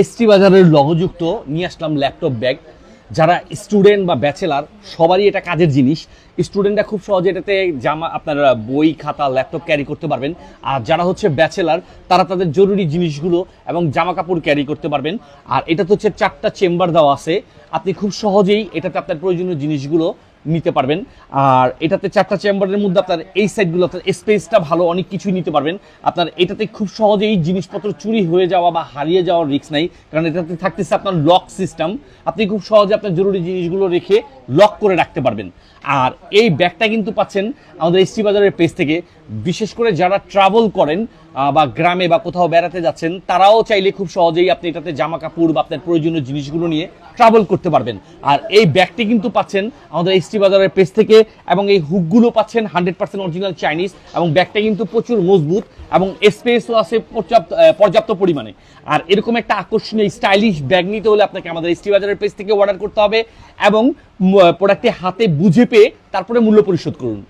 ST বাজারের লগযুক্ত নিয়ে আসলাম laptop bag. যারা স্টুডেন্ট বা ব্যাচেলার সবারই এটা কাজের জিনিস। স্টুডেন্টরা খুব সহজে এটাতে জামা আপনার বই খাতা ল্যাপটপ ক্যারি করতে পারবেন, আর যারা হচ্ছে ব্যাচেলার তারা তাদের জরুরি জিনিসগুলো এবং জামা কাপড় ক্যারি করতে পারবেন। আর এটা তো হচ্ছে 4টা চেম্বার দেওয়া আছে, আপনি খুব সহজেই এটাতে আপনার প্রয়োজনীয় জিনিসগুলো নিতে পারবেন। আর এটাতে 4টা চেম্বারের মধ্যে আপনার এই সাইডগুলো আপনার স্পেসটা ভালো, অনেক কিছুই নিতে পারবেন। আপনার এটাতে খুব সহজেই জিনিসপত্র চুরি হয়ে যাওয়া বা হারিয়ে যাওয়ার রিস্ক নাই, কারণ এটাতে থাকতেছে আপনার লক সিস্টেম। আপনি খুব সহজে আপনার জরুরি জিনিসগুলো রেখে লক করে রাখতে পারবেন। আর এই ব্যাগটা কিন্তু পাচ্ছেন আমাদের এসটি বাজারের পেজ থেকে। বিশেষ করে যারা ট্রাভেল করেন বা গ্রামে বা কোথাও বেড়াতে যাচ্ছেন, তারাও চাইলে খুব সহজেই আপনি এটাতে জামা কাপড় বা আপনার প্রয়োজনীয় জিনিসগুলো নিয়ে ট্রাভেল করতে পারবেন। আর এই ব্যাগটি কিন্তু পাচ্ছেন আমাদের এসটি বাজারের পেজ থেকে, এবং এই হুকগুলো পাচ্ছেন 100% অরিজিনাল চাইনিজ, এবং ব্যাগটা কিন্তু প্রচুর মজবুত এবং স্পেসও আছে পর্যাপ্ত পরিমাণে। আর এরকম একটা আকর্ষণীয় স্টাইলিশ ব্যাগ নিতে হলে আপনাকে আমাদের এসটি বাজারের পেজ থেকে অর্ডার করতে হবে, এবং প্রোডাক্টটি হাতে বুঝে পেয়ে তারপরে মূল্য পরিশোধ করুন।